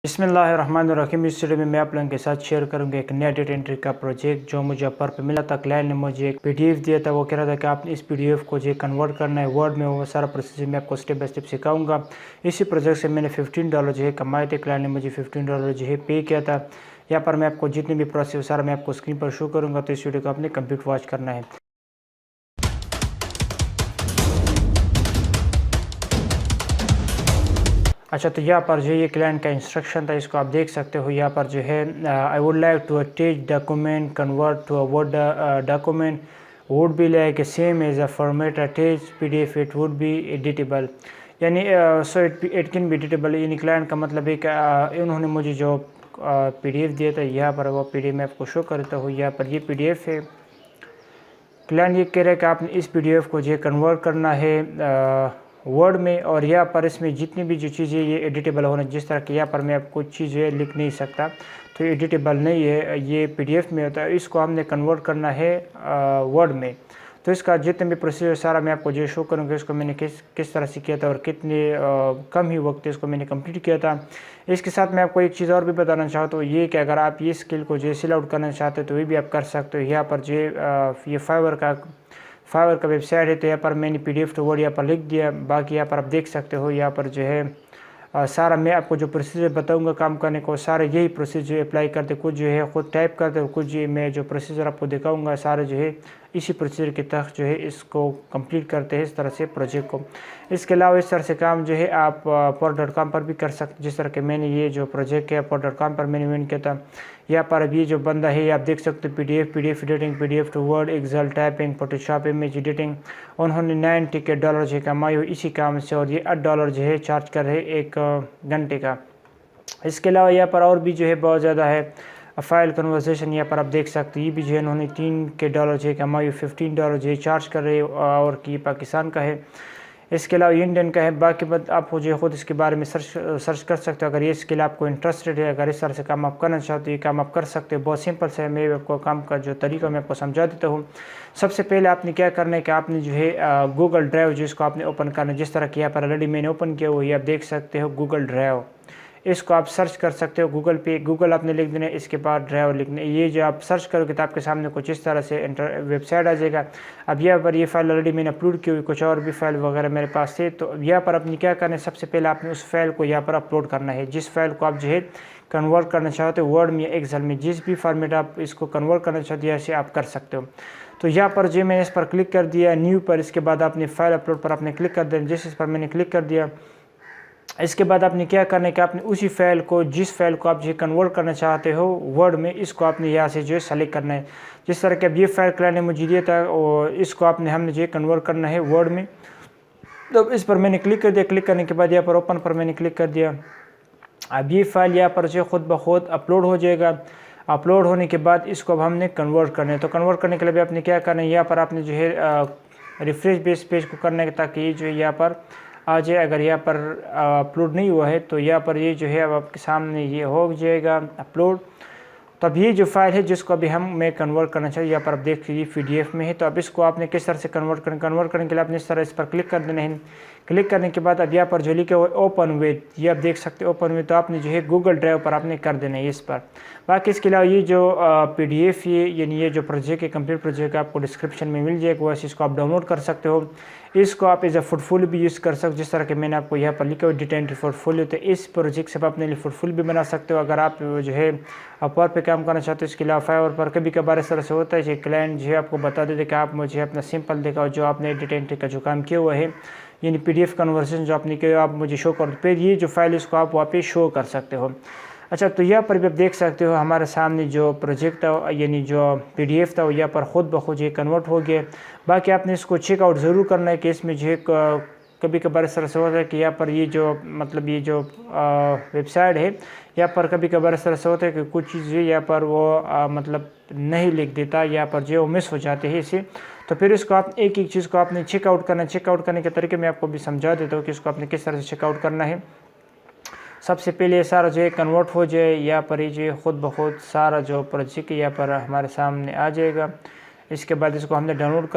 बिस्मिल्लाहिर्रहमानिर्रहीम। इस वीडियो में मैं आप लोगों के साथ शेयर करूंगा एक नया डेटा एंट्री का प्रोजेक्ट जो मुझे पर पे मिला था। क्लाइंट ने मुझे एक पीडीएफ दिया था। वो कह रहा था कि आपने इस पीडीएफ को जो कन्वर्ट करना है वर्ड में। वो सारा प्रोसेस मैं आपको स्टेप बाय स्टेप सिखाऊंगा। इसी प्रोजेक्ट से मैंने $15 जो है कमाए थे। क्लाइंट ने मुझे $15 जो है पे किया था। यहाँ पर मैं आपको जितने भी प्रोसेस सारा मैं आपको स्क्रीन पर शो करूँगा, तो इस वीडियो को आपने कंप्लीट वॉच करना है। अच्छा, तो यहाँ पर जो ये क्लाइंट का इंस्ट्रक्शन था, इसको आप देख सकते हो। यहाँ पर जो है I would like to attach document convert to a word document would be like same as a format attach PDF it would be editable. यानी so it can be editable. यानी क्लाइंट का मतलब है कि उन्होंने मुझे जो पीडीएफ दिया था, यहाँ पर वो पीडीएफ मैं आपको शो करता हूँ। यहाँ पर ये पीडीएफ है। क्लाइंट ये कह रहा है कि आपने इस पीडीएफ को जो कन्वर्ट करना है वर्ड में, और यहाँ पर इसमें जितनी भी जो चीज़ें ये एडिटेबल होना, जिस तरह कि यहाँ पर मैं आपको चीज़ें लिख नहीं सकता, तो एडिटेबल नहीं है, ये पीडीएफ में होता है। इसको हमने कन्वर्ट करना है वर्ड में। तो इसका जितने भी प्रोसीजर सारा मैं आपको जो शो करूँगा, इसको मैंने किस तरह से किया था और कितने कम ही वक्त इसको मैंने कंप्लीट किया था। इसके साथ मैं आपको एक चीज़ और भी बताना चाहता हूँ, ये कि अगर आप ये स्किल को जो सिल आउट करना चाहते हो तो ये भी आप कर सकते हो। यहाँ पर जो ये फाइवर का वेबसाइट है, तो यहाँ पर मैंने पीडीएफ टू वर्ड यहाँ पर लिख दिया। बाकी यहाँ पर आप देख सकते हो, यहाँ पर जो है सारा मैं आपको जो प्रोसीजर बताऊंगा काम करने को, सारे यही प्रोसीजर अप्लाई करते, कुछ जो है खुद टाइप करते, कुछ मैं जो प्रोसीजर आपको दिखाऊंगा सारे जो है इसी प्रोसीजर के तहत जो है इसको कंप्लीट करते हैं, इस तरह से प्रोजेक्ट को। इसके अलावा इस तरह से काम जो है आप pod.com पर भी कर सकते, जिस तरह के मैंने ये जो प्रोजेक्ट है pod.com पर मैंने विन किया था। यहाँ पर अभी जो बंदा है आप देख सकते हो, PDF editing, PDF to word, Excel typing, Photoshop image editing. उन्होंने $90 जो कमाई हुई इसी काम से, और ये $8 जो है चार्ज कर रहे एक घंटे का। इसके अलावा यहाँ पर और भी जो है बहुत ज़्यादा है। फाइल कन्वर्सेशन यहाँ पर आप देख सकते हैं, ये भी जो है उन्होंने $3 जो है कमाई, $15 जो है चार्ज कर रहे, और कि पाकिस्तान का है। इसके अलावा इंडियन का है। बाकी बात आप जो खुद इसके बारे में सर्च कर सकते हो। अगर ये स्किल आपको इंटरेस्टेड है, अगर इस तरह से काम आप करना चाहते हो, ये काम आप कर सकते हो। बहुत सिंपल से है, मैं आपको काम का जो तरीका मैं आपको समझा देता हूँ। सबसे पहले आपने क्या करना है कि आपने जो है गूगल ड्राइव जिसको आपने ओपन करना है, जिस तरह की यहाँ पर ऑलरेडी मैंने ओपन किया हुआ है, आप देख सकते हो गूगल ड्राइव। इसको आप सर्च कर सकते हो गूगल पे। गूगल आपने लिख देना है, इसके बाद ड्राइव लिखना है। ये जो आप सर्च करोगे तो आपके सामने कुछ इस तरह से वेबसाइट आ जाएगा। अब यहाँ पर ये फाइल ऑलरेडी मैंने अपलोड की हुई, कुछ और भी फाइल वगैरह मेरे पास थे। तो यहाँ पर आपने क्या करना है, सबसे पहले आपने उस फाइल को यहाँ पर अपलोड करना है, जिस फाइल को आप जो है कन्वर्ट करना चाहते हो वर्ड में या एक्सेल में, जिस भी फॉर्मेट आप इसको कन्वर्ट करना चाहते हो ऐसे आप कर सकते हो। तो यहाँ पर जो मैंने इस पर क्लिक कर दिया न्यू पर, इसके बाद आपने फाइल अपलोड पर आपने क्लिक कर देना। जिस इस पर मैंने क्लिक कर दिया, इसके बाद आपने क्या करना है कि आपने उसी फाइल को, जिस फाइल को आप जो कन्वर्ट करना चाहते हो वर्ड में, इसको आपने यहाँ से जो है सेलेक्ट करना है। जिस तरह के अब ये फाइल क्लाइंट ने मुझे दिया था, और इसको हमने जो है कन्वर्ट करना है वर्ड में। तो इस पर मैंने क्लिक कर दिया। क्लिक करने के बाद यहाँ पर ओपन पर मैंने क्लिक कर दिया। अब ये फाइल यहाँ पर जो खुद ब खुद अपलोड हो जाएगा। अपलोड होने के बाद इसको अब हमने कन्वर्ट करना है। तो कन्वर्ट करने के लिए भी आपने क्या करना है, यहाँ पर आपने जो है रिफ्रेश बेस पेज को करना है, ताकि ये जो है यहाँ पर आ जाए। अगर यहाँ पर अपलोड नहीं हुआ है तो यहाँ पर ये जो है अब आपके सामने ये हो जाएगा अपलोड। तो अब ये जो फाइल है जिसको अभी मैं कन्वर्ट करना चाहिए, यहाँ पर आप देख लीजिए पीडीएफ में है। तो अब इसको आपने किस तरह से कन्वर्ट करने के लिए आपने इस तरह इस पर क्लिक कर देना है। क्लिक करने के बाद अब यहाँ पर जो लिखा हुआ है ओपन विद, ये आप देख सकते हो ओपन विद, तो आपने जो है गूगल ड्राइव पर आपने कर देना है इस पर। बाकी इसके अलावा ये जो पीडीएफ यानी ये जो प्रोजेक्ट है, कंप्लीट प्रोजेक्ट आपको डिस्क्रिप्शन में मिल जाएगा, वैसे इसको आप डाउनलोड कर सकते हो। इसको आप एज अ पोर्टफोलियो भी यूज़ कर सकते हो, जिस तरह के मैंने आपको यहाँ पर लिखा हुआ डेटा एंट्री पोर्टफोलियो। तो इस प्रोजेक्ट से आप अपने लिए पोर्टफोलियो भी बना सकते हो, अगर आप जो है अपवर पे काम करना चाहते हो। इसके अलावा फाइवर पर कभी कभार इस तरह से होता है कि क्लाइंट जो है आपको बता देते कि आप मुझे अपना सिंपल दिखाओ जो आपने डेटा एंट्री का जो काम किया हुआ है, यानी पीडीएफ कन्वर्सेशन जो आपने किया आप मुझे शो कर दो। फिर ये जो फाइल इसको आप वापस शो कर सकते हो। अच्छा, तो यहाँ पर भी आप देख सकते हो हमारे सामने जो प्रोजेक्ट था यानी जो पीडीएफ था वो यहाँ पर खुद ब खुद ये कन्वर्ट हो गया। बाकी आपने इसको चेकआउट ज़रूर करना है कि इसमें जो है कभी कभार इस तरह से होता है कि यहाँ पर ये जो मतलब ये जो वेबसाइट है, यहाँ पर कभी कभार इस तरह से होता है कि कुछ चीज़ें यहाँ पर वो मतलब नहीं लिख देता, यहाँ पर जो मिस हो जाते हैं इसे। तो फिर इसको आप एक एक चीज़ को आपने चेकआउट करना है। चेकआउट करने के तरीके मैं आपको भी समझा देता हूँ कि इसको आपने किस तरह से चेकआउट करना है। सबसे पहले सारा जो है कन्वर्ट हो जाए, यहाँ पर ये जो खुद ब खुद सारा जो प्रोजेक्ट यहाँ पर हमारे सामने आ जाएगा। इसके बाद इसको हमने डाउनलोड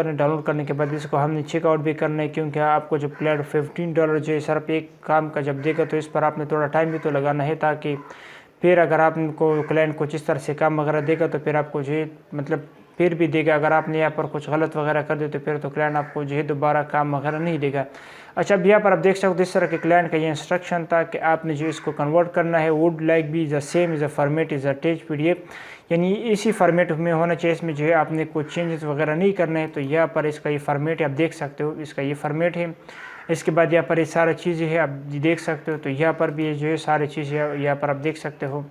करने के बाद इसको हमने चेकआउट भी करना है, क्योंकि आपको जो क्लाइंट $15 जो है सिर्फ एक काम का जब देगा तो इस पर आपने थोड़ा टाइम भी तो लगाना है, ताकि फिर अगर आपको क्लाइंट कुछ इस तरह से काम वगैरह देगा तो फिर आपको जो है मतलब फिर भी देगा। अगर आपने यहाँ पर कुछ गलत वगैरह कर दे तो फिर तो क्लाइंट आपको जो है दोबारा काम वगैरह नहीं देगा। अच्छा, अब यहाँ पर आप देख सकते हो इस तरह के क्लाइंट का ये इंस्ट्रक्शन था कि आपने जो इसको कन्वर्ट करना है। Would like be the same is a format is attach PDF, यानी इसी फॉर्मेट में होना चाहिए। इसमें जो है आपने कुछ चेंजेस वगैरह नहीं करना है। तो यहाँ पर इसका ये फॉर्मेट आप देख सकते हो, इसका ये फॉर्मेट है। इसके बाद यहाँ पर ये सारी चीज़ें हैं आप देख सकते हो। तो यहाँ पर भी जो है सारी चीज़ें यहाँ पर आप देख सकते हो,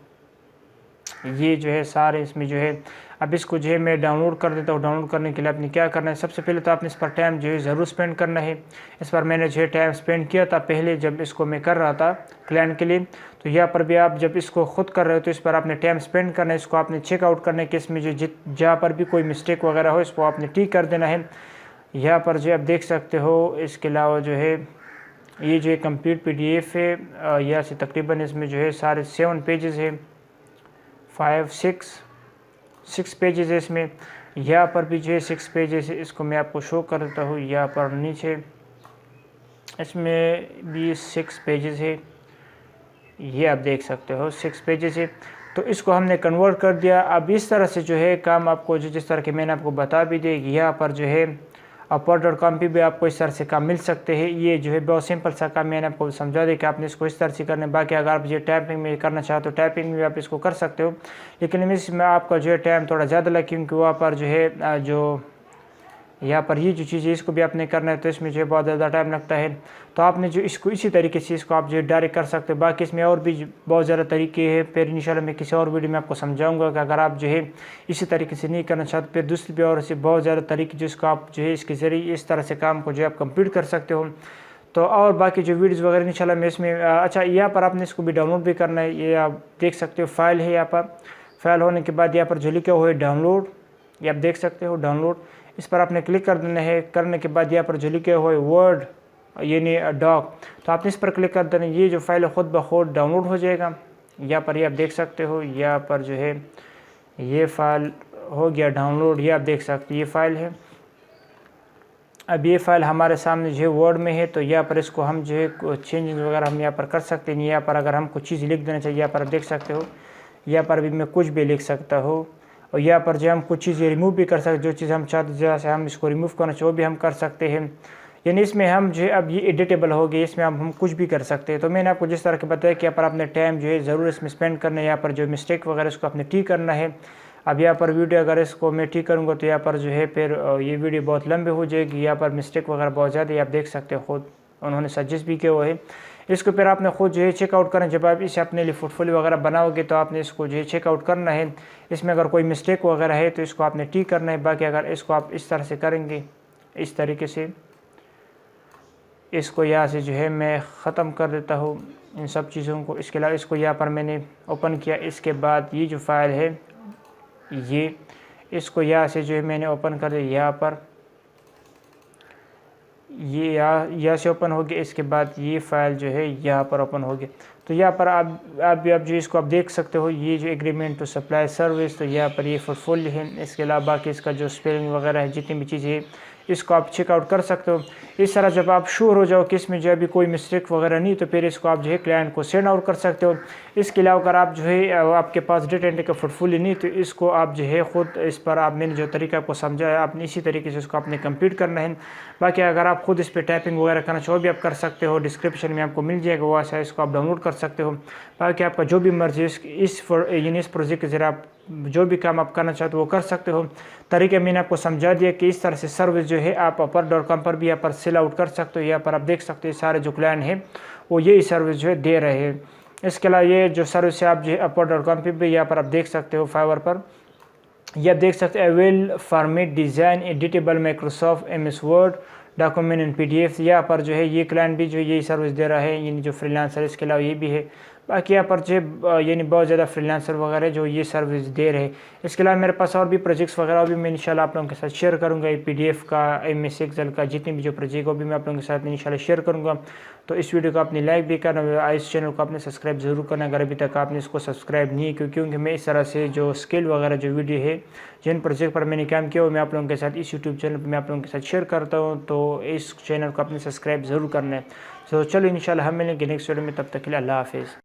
ये जो है सारे इसमें जो है। अब इसको जो है मैं डाउनलोड कर देता हूँ। डाउनलोड करने के लिए आपने क्या करना है, सबसे पहले तो आपने इस पर टाइम जो है ज़रूर स्पेंड करना है। इस पर मैंने जो है टाइम स्पेंड किया था पहले जब इसको मैं कर रहा था क्लाइंट के लिए। तो यहाँ पर भी आप जब इसको खुद कर रहे हो तो इस पर आपने टाइम स्पेंड करना है। इसको आपने चेकआउट करने के इसमें जो जहाँ पर भी कोई मिस्टेक वगैरह हो इसको आपने ठीक कर देना है। यहाँ पर जो आप देख सकते हो। इसके अलावा जो है ये जो कंप्लीट PDF है, यहाँ से तकरीबन इसमें जो है सारे 7 पेजेस है, 6 पेजेस है इसमें। यहाँ पर भी जो है 6 पेजेस है, इसको मैं आपको शो कर देता हूँ। यहाँ पर नीचे इसमें भी 6 पेजेस है, ये आप देख सकते हो 6 पेजेस है। तो इसको हमने कन्वर्ट कर दिया। अब इस तरह से जो है काम आपको जो जिस तरह के मैंने आपको बता भी दिया, यहाँ पर जो है upwork.com पे भी आपको इस तरह से काम मिल सकते हैं। ये जो है बहुत सिंपल सा काम मैंने आपको समझा दिया कि आपने इसको इस तरह से करना है। बाकी अगर आप ये टाइपिंग में करना चाहते हो टाइपिंग में आप इसको कर सकते हो, लेकिन इसमें आपका जो है टाइम थोड़ा ज़्यादा लगे, क्योंकि वहाँ पर जो है जो यहाँ पर ये जो चीज़ है इसको भी आपने करना है, तो इसमें जो है बहुत ज़्यादा टाइम लगता है। तो आपने जो इसको इसी तरीके से इसको आप जो है डायरेक्ट कर सकते हो। बाकी इसमें और भी बहुत ज़्यादा तरीके हैं, फिर इंशाल्लाह मैं किसी और वीडियो में आपको समझाऊंगा कि अगर आप जो है इसी तरीके से नहीं करना चाहते फिर दूसरी भी और से बहुत ज़्यादा तरीके जिसको आप जो है इसके ज़रिए इस तरह से काम को जो है आप कंप्लीट कर सकते हो। तो और बाकी जो वीडियोज़ वगैरह इंशाल्लाह मैं इसमें अच्छा, यहाँ पर आपने इसको भी डाउनलोड भी करना है। ये आप देख सकते हो फाइल है, यहाँ पर फाइल होने के बाद यहाँ पर जो लिखा हुआ है डाउनलोड, ये आप देख सकते हो डाउनलोड, इस पर आपने क्लिक कर देना है। करने के बाद यहाँ पर जो लिखे हुए वर्ड यानी डॉक, तो आपने इस पर क्लिक कर देना है। ये जो फाइल है खुद ब खुद डाउनलोड हो जाएगा। यहाँ पर ये आप देख सकते हो, यहाँ पर जो है ये फाइल हो गया डाउनलोड। ये आप देख सकते हो ये फाइल है। अब ये फाइल हमारे सामने जो है वर्ड में है। तो यहाँ पर इसको हम जो है चेंजेस वगैरह हम यहाँ पर कर सकते हैं। यहाँ पर अगर हम कुछ चीज़ लिख देना चाहिए, यहाँ पर आप देख सकते हो, यहाँ पर भी मैं कुछ भी लिख सकता हूँ। और यहाँ पर जो हम कुछ चीज़ें रिमूव भी कर सकते, जो चीज़ हम चाहते जैसे हम इसको रिमूव करना चाहिए वो भी हम कर सकते हैं। यानी इसमें हम जो है अब ये एडिटेबल हो गई, इसमें हम कुछ भी कर सकते हैं। तो मैंने आपको जिस तरह के बताया कि यहाँ पर आपने टाइम जो है ज़रूर इसमें स्पेंड करना है। यहाँ पर जो मिस्टेक वगैरह इसको आपने ठीक करना है। अब यहाँ पर वीडियो अगर इसको मैं ठीक करूँगा तो यहाँ पर जो है फिर ये वीडियो बहुत लंबी हो जाएगी। यहाँ पर मिस्टेक वगैरह बहुत ज़्यादा आप देख सकते हो, खुद उन्होंने सजेस्ट भी किया हुआ है। इसको फिर आपने खुद जो है चेकआउट करना। जब आप इसे अपने लिए पोर्टफोलियो वगैरह बनाओगे तो आपने इसको जो है चेकआउट करना है। इसमें अगर कोई मिस्टेक वगैरह है तो इसको आपने ठीक करना है। बाकी अगर इसको आप इस तरह से करेंगे, इस तरीके से इसको यहाँ से जो है मैं ख़त्म कर देता हूँ इन सब चीज़ों को। इसके अलावा इसको यहाँ पर मैंने ओपन किया। इसके बाद ये जो फाइल है ये इसको यहाँ से जो है मैंने ओपन कर दिया। यहाँ पर ये यहाँ से ओपन हो गया। इसके बाद ये फाइल जो है यहाँ पर ओपन हो गया। तो यहाँ पर आप जो इसको आप देख सकते हो, ये जो एग्रीमेंट टू सप्लाई सर्विस, तो यहाँ पर ये पोर्टफोलियो है। इसके अलावा बाकी इसका जो स्पेलिंग वगैरह है, जितनी भी चीज़ें है इसको आप चेकआउट कर सकते हो। इस तरह जब आप श्योर हो जाओ कि इसमें जो अभी कोई मिस्टेक वगैरह नहीं, तो फिर इसको आप जो है क्लाइंट को सेंड आउट कर सकते हो। इसके अलावा अगर आप जो है आपके पास डेटा एंट्री का पोर्टफोलियो नहीं, तो इसको आप जो है खुद इस पर आप मैंने जो तरीका आपको समझाया आपने इसी तरीके से इसको आपने कंप्लीट करना है। बाकी अगर आप खुद इस पर टाइपिंग वगैरह करना चाहो भी आप कर सकते हो, डिस्क्रिप्शन में आपको मिल जाएगा, वहाँ से इसको आप डाउनलोड कर सकते हो। बाकी आपका जो भी मर्जी इस प्रोजेक्ट के ज़रिए आप जो भी काम आप करना चाहते हो वो कर सकते हो। तरीके मैंने आपको समझा दिया कि इस तरह से सर्विस जो है आप upwork.com पर भी यहाँ पर सेल आउट कर सकते हो। यहाँ पर आप देख सकते हो सारे जो क्लाइंट हैं वो यही सर्विस जो है दे रहे हैं। इसके अलावा ये जो सर्विस है आप जो है upwork.com पर भी यहाँ पर आप देख सकते हो। फाइवर पर यह देख सकते हो well format design editable Microsoft MS word document and PDF। यहाँ पर जो है ये क्लाइंट भी जो यही सर्विस दे रहा है, यानी जो फ्रीलांसर। इसके अलावा ये भी है। बाकी यहाँ पर जो यानी बहुत ज़्यादा फ्रीलांसर वगैरह जो ये सर्विस दे रहे हैं। इसके अलावा मेरे पास और भी प्रोजेक्ट्स वगैरह भी मैं इंशाल्लाह आप लोगों के साथ शेयर करूँगा। PDF का, MS एक्सेल का, जितने भी जो प्रोजेक्ट हो भी मैं आप लोगों के साथ इंशाल्लाह शेयर करूँगा। तो इस वीडियो को आपने लाइक भी करना, इस चैनल को आपने सब्सक्राइब ज़रूर करना अगर अभी तक आपने इसको सब्सक्राइब नहीं किया, क्योंकि मैं इस तरह से जो स्किल वगैरह जो वीडियो है, जिन प्रोजेक्ट पर मैंने काम किया वो मैं आप लोगों के साथ इस यूट्यूब चैनल पर मैं आप लोगों के साथ शेयर करता हूँ। तो इस चैनल को आपने सब्सक्राइब ज़रूर करना है। तो चलो इंशाल्लाह हम मिलेंगे नेक्स्ट वीडियो में, तब तक के लिए अल्लाह हाफिज़।